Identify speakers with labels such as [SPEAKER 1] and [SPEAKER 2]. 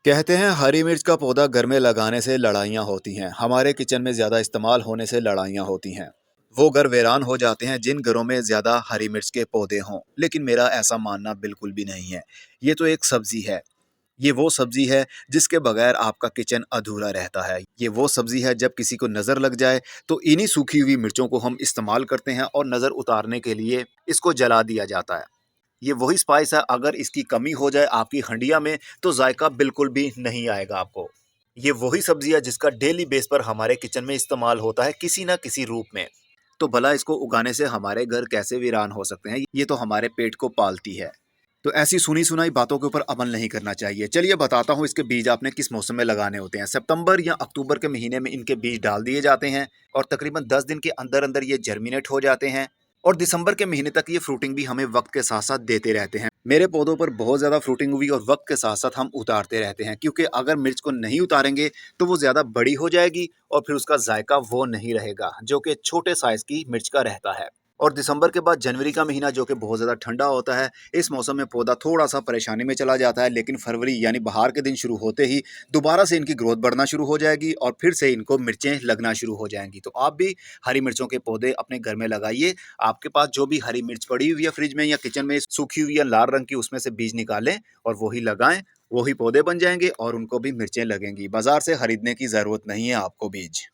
[SPEAKER 1] कहते हैं हरी मिर्च का पौधा घर में लगाने से लड़ाइयाँ होती हैं। हमारे किचन में ज़्यादा इस्तेमाल होने से लड़ाइयाँ होती हैं। वो घर वीरान हो जाते हैं जिन घरों में ज़्यादा हरी मिर्च के पौधे हों। लेकिन मेरा ऐसा मानना बिल्कुल भी नहीं है। ये तो एक सब्जी है। ये वो सब्जी है जिसके बगैर आपका किचन अधूरा रहता है। ये वो सब्जी है जब किसी को नज़र लग जाए तो इन्हीं सूखी हुई मिर्चों को हम इस्तेमाल करते हैं और नज़र उतारने के लिए इसको जला दिया जाता है। ये वही स्पाइस है, अगर इसकी कमी हो जाए आपकी हंडिया में तो जायका बिल्कुल भी नहीं आएगा आपको। ये वही सब्जी है जिसका डेली बेस पर हमारे किचन में इस्तेमाल होता है किसी ना किसी रूप में। तो भला इसको उगाने से हमारे घर कैसे वीरान हो सकते हैं? ये तो हमारे पेट को पालती है। तो ऐसी सुनी सुनाई बातों के ऊपर अमल नहीं करना चाहिए। चलिए बताता हूँ इसके बीज आपने किस मौसम में लगाने होते हैं। सितंबर या अक्टूबर के महीने में इनके बीज डाल दिए जाते हैं और तकरीबन 10 दिन के अंदर अंदर ये जर्मिनेट हो जाते हैं। और दिसंबर के महीने तक ये फ्रूटिंग भी हमें वक्त के साथ साथ देते रहते हैं। मेरे पौधों पर बहुत ज़्यादा फ्रूटिंग हुई और वक्त के साथ साथ हम उतारते रहते हैं, क्योंकि अगर मिर्च को नहीं उतारेंगे तो वो ज़्यादा बड़ी हो जाएगी और फिर उसका जायका वो नहीं रहेगा जो कि छोटे साइज़ की मिर्च का रहता है। और दिसंबर के बाद जनवरी का महीना जो कि बहुत ज़्यादा ठंडा होता है, इस मौसम में पौधा थोड़ा-सा परेशानी में चला जाता है, लेकिन फरवरी यानी बहार के दिन शुरू होते ही दोबारा से इनकी ग्रोथ बढ़ना शुरू हो जाएगी और फिर से इनको मिर्चें लगना शुरू हो जाएँगी। तो आप भी हरी मिर्चों के पौधे अपने घर में लगाइए। आपके पास जो भी हरी मिर्च पड़ी हुई है फ्रिज में या किचन में सूखी हुई है लाल रंग की, उसमें से बीज निकालें और वही लगाएँ, वही पौधे बन जाएँगे और उनको भी मिर्चें लगेंगी। बाज़ार से खरीदने की ज़रूरत नहीं है आपको बीज।